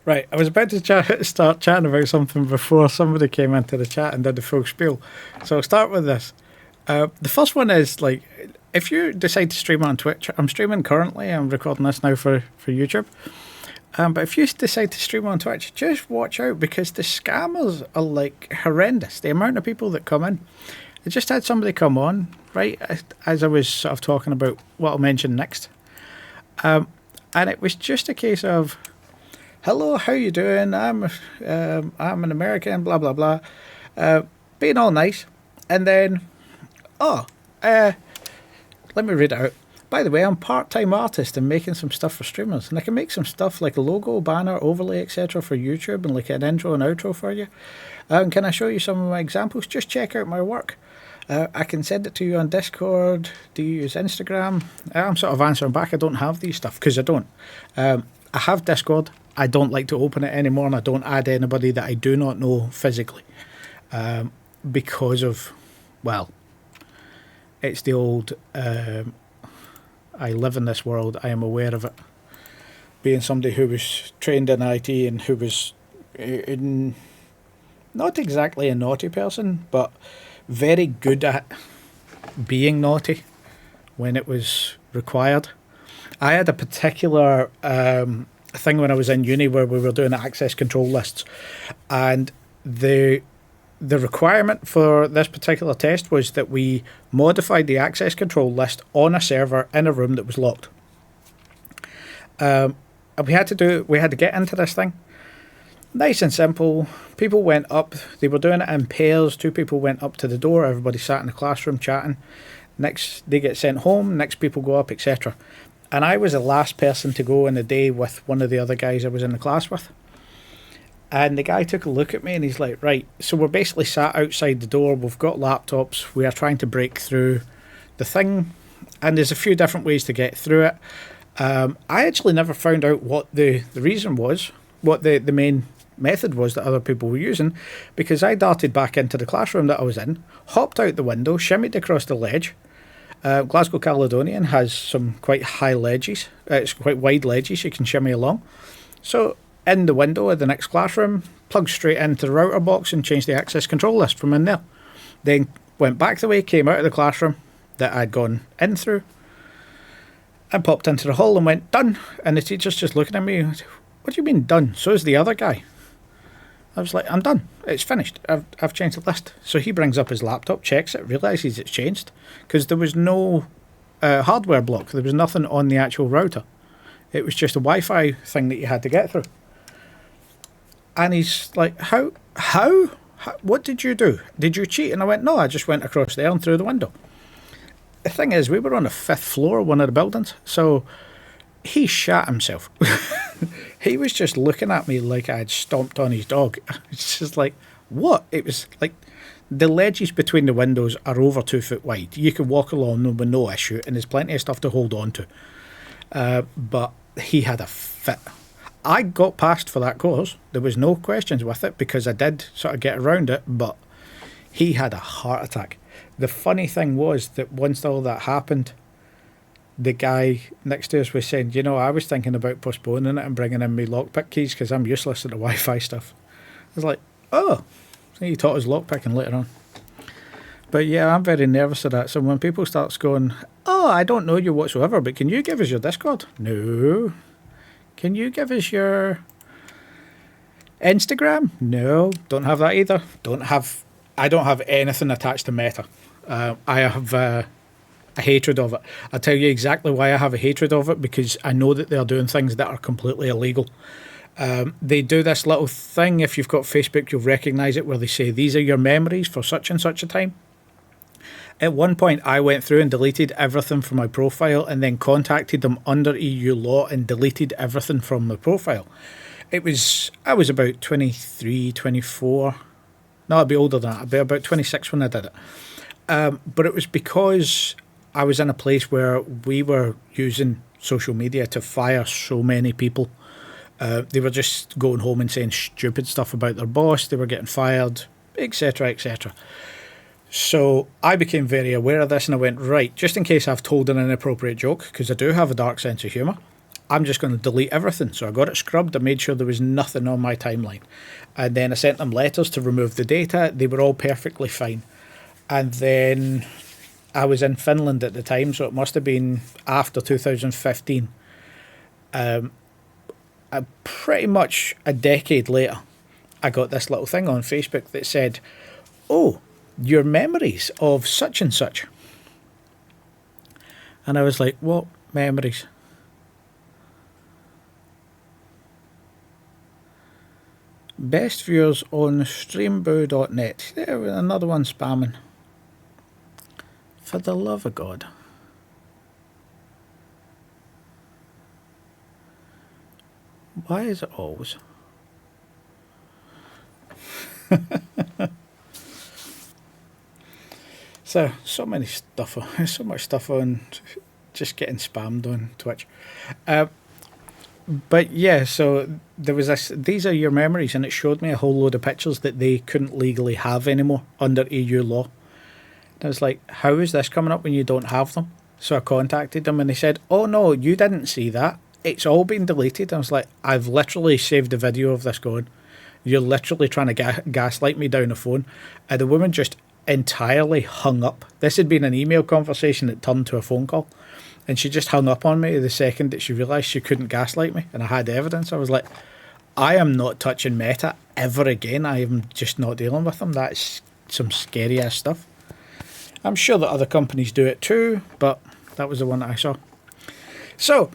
Right, I was about to start chatting about something before somebody came into the chat and did the full spiel. So I'll start with this. The first one is like, if you decide to stream on Twitch, I'm streaming currently. I'm recording this now for YouTube. But if you decide to stream on Twitch, just watch out because the scammers are like horrendous. The amount of people that come in. I just had somebody come on, right, as I was sort of talking about what I'll mention next. And it was just a case of, hello, how you doing? I'm an American, blah, blah, blah. Being all nice. And then, let me read it out. By the way, I'm a part-time artist and making some stuff for streamers. And I can make some stuff like a logo, banner, overlay, etc. for YouTube and like an intro and outro for you. Can I show you some of my examples? Just check out my work. I can send it to you on Discord. Do you use Instagram? I'm sort of answering back. I don't have these stuff because I don't. I have Discord. I don't like to open it anymore, and I don't add anybody that I do not know physically because of, well, it's the old I live in this world, I am aware of it. Being somebody who was trained in IT and who was not exactly a naughty person, but very good at being naughty when it was required. I had a particular thing when I was in uni where we were doing access control lists, and the requirement for this particular test was that we modified the access control list on a server in a room that was locked. And we had to get into this thing. Nice and simple. People went up. They were doing it in pairs. 2 people went up to the door. Everybody sat in the classroom chatting. Next, they get sent home. Next, people go up, etc. And I was the last person to go in the day with one of the other guys I was in the class with. And the guy took a look at me and he's like, right, so we're basically sat outside the door. We've got laptops. We are trying to break through the thing. And there's a few different ways to get through it. I actually never found out what the reason was, what the main method was that other people were using, because I darted back into the classroom that I was in, hopped out the window, shimmied across the ledge. Glasgow Caledonian has some quite high ledges. It's quite wide ledges you can shimmy along. So in the window of the next classroom, plugged straight into the router box and changed the access control list from in there. Then went back the way, came out of the classroom that I'd gone in through, and popped into the hall and went, done. And the teacher's just looking at me, what do you mean done? So is the other guy. I was like, I'm done. It's finished. I've changed the list. So he brings up his laptop, checks it, realises it's changed, because there was no hardware block. There was nothing on the actual router. It was just a Wi-Fi thing that you had to get through. And he's like, how? What did you do? Did you cheat? And I went, no, I just went across there and through the window. The thing is, we were on the 5th floor of one of the buildings, so he shat himself. He was just looking at me like I had stomped on his dog. It's just like, what? It was like, the ledges between the windows are over 2 foot wide. You can walk along them with no issue, and there's plenty of stuff to hold on to. But he had a fit. I got passed for that course. There was no questions with it because I did sort of get around it, but he had a heart attack. The funny thing was that once all that happened, the guy next to us was saying, I was thinking about postponing it and bringing in my lockpick keys because I'm useless at the Wi-Fi stuff. I was like, oh, so he taught us lockpicking later on. But yeah, I'm very nervous of that. So when people start going, oh, I don't know you whatsoever, but can you give us your Discord? No. Can you give us your Instagram? No, don't have that either. I don't have anything attached to Meta. I have a hatred of it. I'll tell you exactly why I have a hatred of it, because I know that they're doing things that are completely illegal. They do this little thing, if you've got Facebook, you'll recognise it, where they say, these are your memories for such and such a time. At one point, I went through and deleted everything from my profile and then contacted them under EU law and deleted everything from my profile. I was about 23, 24. No, I'd be older than that. I'd be about 26 when I did it. But it was because I was in a place where we were using social media to fire so many people. They were just going home and saying stupid stuff about their boss. They were getting fired, etc., etc. So I became very aware of this, and I went, right, just in case I've told an inappropriate joke, because I do have a dark sense of humour, I'm just going to delete everything. So I got it scrubbed. I made sure there was nothing on my timeline. And then I sent them letters to remove the data. They were all perfectly fine. And then I was in Finland at the time, so it must have been after 2015. Pretty much a decade later, I got this little thing on Facebook that said, "Oh, your memories of such and such." And I was like, "What memories?" Best viewers on streamboo.net. There, another one spamming. For the love of God. Why is it always? So many stuff, so much stuff on, just getting spammed on Twitch. But yeah, so there was this, these are your memories, and it showed me a whole load of pictures that they couldn't legally have anymore under EU law. And I was like, how is this coming up when you don't have them? So I contacted them and they said, oh no, you didn't see that. It's all been deleted. I was like, I've literally saved a video of this going. You're literally trying to gaslight me down the phone. And the woman just entirely hung up. This had been an email conversation that turned to a phone call. And she just hung up on me the second that she realised she couldn't gaslight me. And I had evidence. I was like, I am not touching Meta ever again. I am just not dealing with them. That's some scary ass stuff. I'm sure that other companies do it too, but that was the one that I saw. So,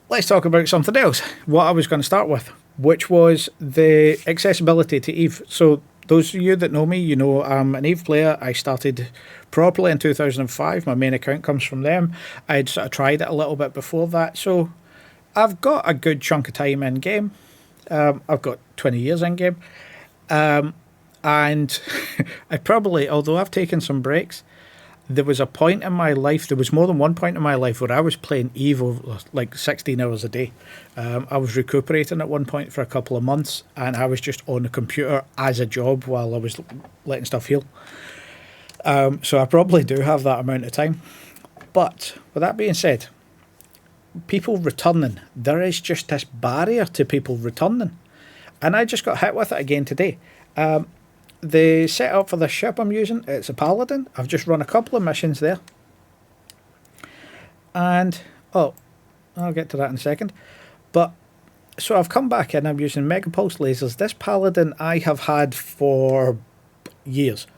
let's talk about something else. What I was going to start with, which was the accessibility to Eve. So, those of you that know me, you know I'm an Eve player. I started properly in 2005. My main account comes from them. I'd sort of tried it a little bit before that. So, I've got a good chunk of time in game. I've got 20 years in game. And I probably, although I've taken some breaks, there was a point in my life, there was more than one point in my life where I was playing Eve over like 16 hours a day. I was recuperating at one point for a couple of months, and I was just on the computer as a job while I was letting stuff heal. So I probably do have that amount of time. But with that being said, people returning, there is just this barrier to people returning. And I just got hit with it again today. The setup for the ship I'm using, it's a Paladin. I've just run a couple of missions there. And, oh, I'll get to that in a second. But, so I've come back in, I'm using Megapulse lasers. This Paladin I have had for years.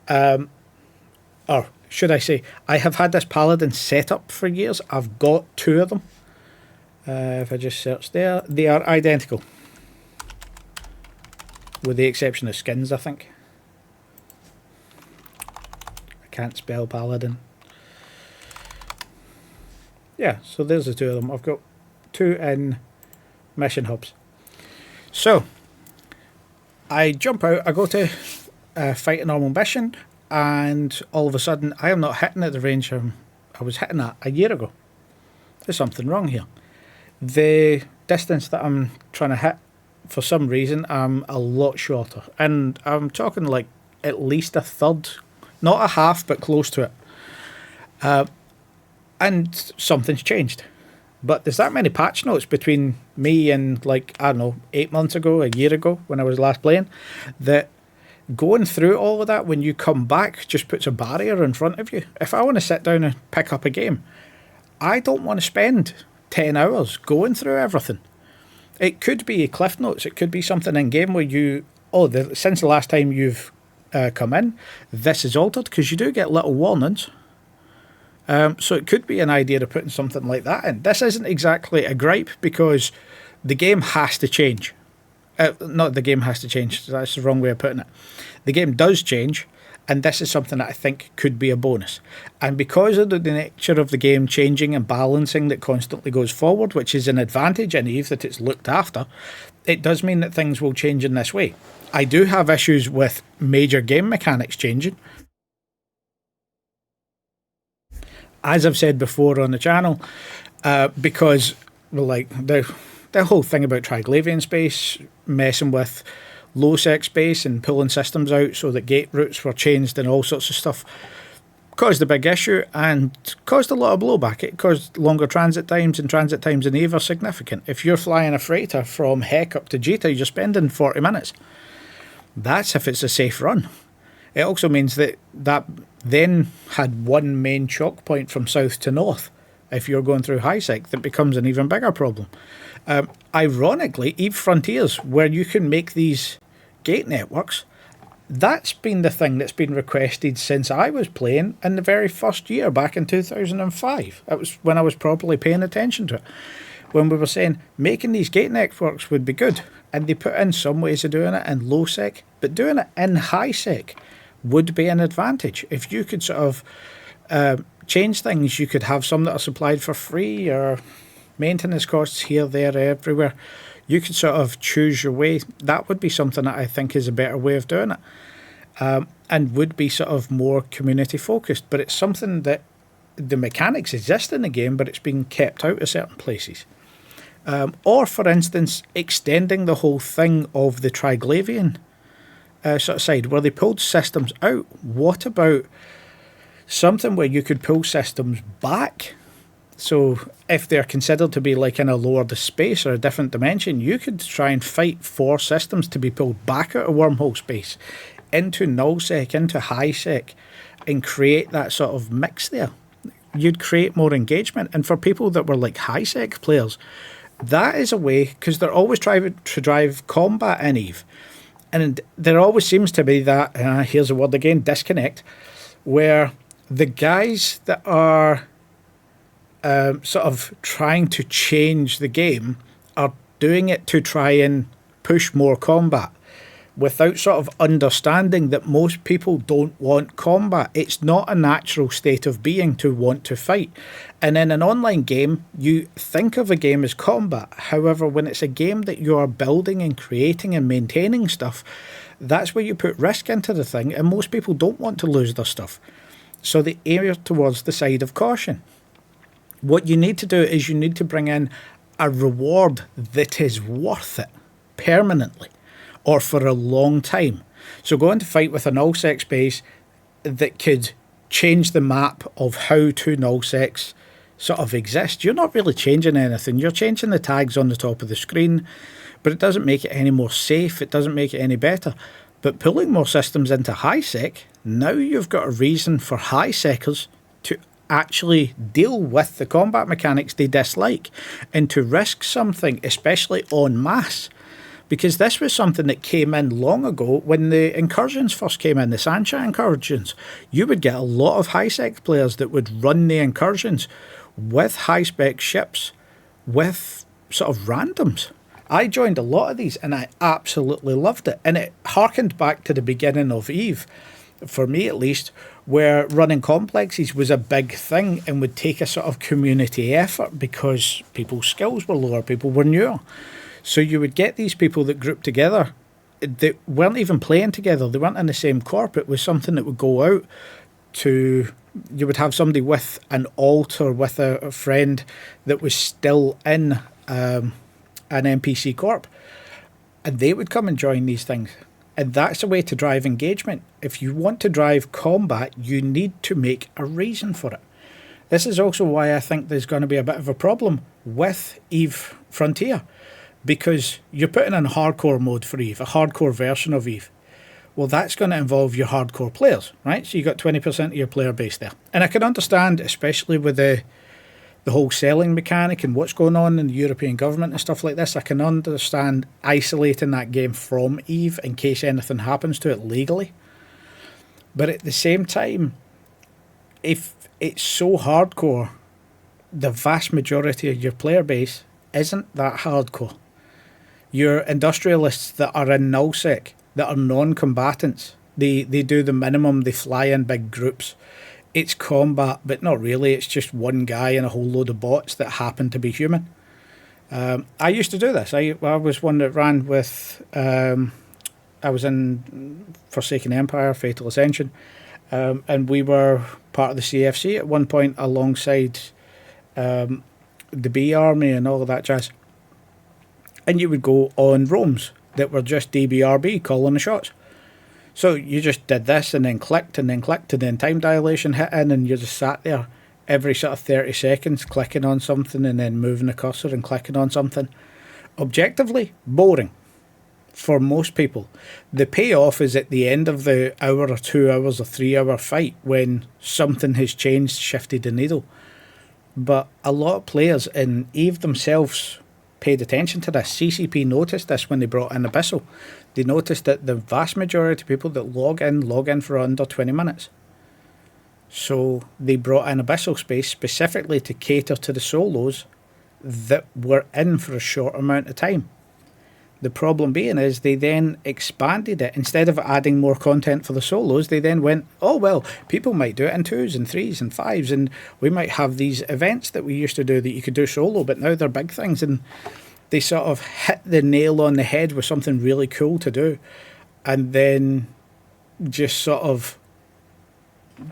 Or, should I say, I have had this Paladin set up for years. I've got two of them. If I just search there, they are identical. With the exception of skins, I think. I can't spell Paladin. Yeah, so there's the two of them. I've got two in mission hubs. So, I jump out, I go to fight a normal mission, and all of a sudden, I am not hitting at the range I was hitting at a year ago. There's something wrong here. The distance that I'm trying to hit, for some reason, I'm a lot shorter. And I'm talking like at least a third, not a half, but close to it. And something's changed. But there's that many patch notes between me and, like, I don't know, 8 months ago, a year ago, when I was last playing, that going through all of that when you come back just puts a barrier in front of you. If I want to sit down and pick up a game, I don't want to spend 10 hours going through everything. It could be Cliff Notes. It could be something in game where you, since the last time you've come in, this is altered, because you do get little warnings. So it could be an idea of putting something like that in. This isn't exactly a gripe, because the game has to change. Not the game has to change. That's the wrong way of putting it. The game does change, and this is something that I think could be a bonus. And because of the nature of the game changing and balancing that constantly goes forward, which is an advantage in Eve that it's looked after, it does mean that things will change in this way. I do have issues with major game mechanics changing. As I've said before on the channel, because, well, like, the whole thing about Triglavian space, messing with low sec space and pulling systems out so that gate routes were changed and all sorts of stuff caused a big issue and caused a lot of blowback. It caused longer transit times, and transit times in Eve are significant. If you're flying a freighter from Heck up to Jita, you're spending 40 minutes. That's if it's a safe run. It also means that then had one main choke point from south to north. If you're going through HiSec, that becomes an even bigger problem. Ironically, Eve Frontiers, where you can make these gate networks, that's been the thing that's been requested since I was playing in the very first year, back in 2005. That was when I was properly paying attention to it. When we were saying making these gate networks would be good, and they put in some ways of doing it in low sec, but doing it in high sec would be an advantage. If you could sort of change things, you could have some that are supplied for free, or maintenance costs here, there, everywhere. You could sort of choose your way. That would be something that I think is a better way of doing it, and would be sort of more community focused. But it's something that the mechanics exist in the game, but it's been kept out of certain places. Or, for instance, extending the whole thing of the Triglavian sort of side, where they pulled systems out. What about something where you could pull systems back? So if they're considered to be like in a lower space or a different dimension, you could try and fight for systems to be pulled back out of wormhole space into nullsec, into highsec, and create that sort of mix there. You'd create more engagement. And for people that were like highsec players, that is a way, because they're always trying to drive combat in Eve. And there always seems to be that, here's a word again, disconnect, where the guys that are sort of trying to change the game are doing it to try and push more combat without sort of understanding that most people don't want combat. It's not a natural state of being to want to fight. And in an online game, you think of a game as combat. However, when it's a game that you are building and creating and maintaining stuff, that's where you put risk into the thing, and most people don't want to lose their stuff. So they err towards the side of caution. What you need to do is you need to bring in a reward that is worth it permanently or for a long time. So going to fight with a nullsec space that could change the map of how two nullsecs sort of exist. You're not really changing anything. You're changing the tags on the top of the screen, but it doesn't make it any more safe. It doesn't make it any better. But pulling more systems into highsec, now you've got a reason for highsecers to actually deal with the combat mechanics they dislike and to risk something, especially en masse. Because this was something that came in long ago when the incursions first came in, the Sancha incursions. You would get a lot of high-sec players that would run the incursions with high-spec ships, with sort of randoms. I joined a lot of these and I absolutely loved it. And it harkened back to the beginning of Eve, for me at least, where running complexes was a big thing and would take a sort of community effort because people's skills were lower, people were newer. So you would get these people that grouped together that weren't even playing together. They weren't in the same corp. It was something that would go out to, you would have somebody with an alt or with a friend that was still in an NPC corp. And they would come and join these things. And that's a way to drive engagement. If you want to drive combat, you need to make a reason for it. This is also why I think there's going to be a bit of a problem with Eve Frontier. Because you're putting in hardcore mode for Eve, a hardcore version of Eve. Well, that's going to involve your hardcore players, right? So you've got 20% of your player base there. And I can understand, especially with the whole selling mechanic and what's going on in the European government and stuff like this, I can understand isolating that game from Eve in case anything happens to it legally. But at the same time, if it's so hardcore, the vast majority of your player base isn't that hardcore. Your industrialists that are in nullsec, that are non-combatants, they do the minimum, they fly in big groups. It's combat, but not really. It's just one guy and a whole load of bots that happen to be human. I used to do this. I was one that ran with, I was in Forsaken Empire, Fatal Ascension, and we were part of the CFC at one point alongside the B Army and all of that jazz. And you would go on roams that were just DBRB calling the shots. So you just did this and then clicked and then time dilation hit in, and you just sat there every sort of 30 seconds clicking on something and then moving the cursor and clicking on something. Objectively, boring for most people. The payoff is at the end of the hour or 2 hours or 3 hour fight when something has changed, shifted the needle. But a lot of players, and Eve themselves paid attention to this. CCP noticed this when they brought in Abyssal. They noticed that the vast majority of people that log in for under 20 minutes. So they brought in Abyssal Space specifically to cater to the solos that were in for a short amount of time. The problem being is they then expanded it. Instead of adding more content for the solos, they then went, oh, well, people might do it in 2s and 3s and 5s, and we might have these events that we used to do that you could do solo, but now they're big things. And they sort of hit the nail on the head with something really cool to do, and then just sort of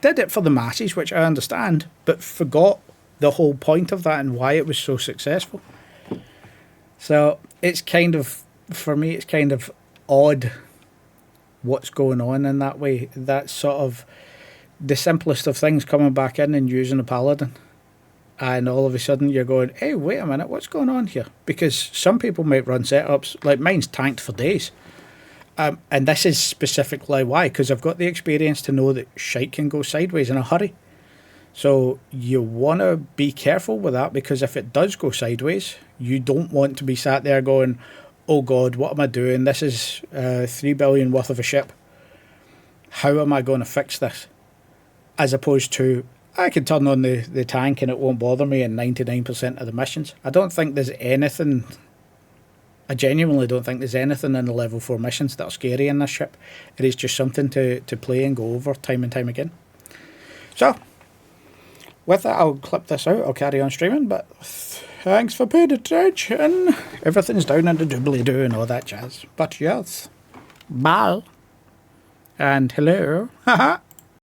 did it for the masses, which I understand, but forgot the whole point of that and why it was so successful. So it's kind of, for me, it's kind of odd what's going on in that way. That's sort of the simplest of things, coming back in and using a paladin. And all of a sudden you're going, hey, wait a minute, what's going on here? Because some people might run setups, like mine's tanked for days. And this is specifically why, because I've got the experience to know that shite can go sideways in a hurry. So you want to be careful with that, because if it does go sideways, you don't want to be sat there going, oh God, what am I doing? This is 3 billion worth of a ship. How am I going to fix this? As opposed to, I can turn on the tank and it won't bother me in 99% of the missions. I genuinely don't think there's anything in the level 4 missions that are scary in this ship. It is just something to play and go over time and time again. So, with that, I'll clip this out. I'll carry on streaming, but thanks for paying attention. Everything's down in the doobly-doo and all that jazz. But yes, bye. And hello. Haha.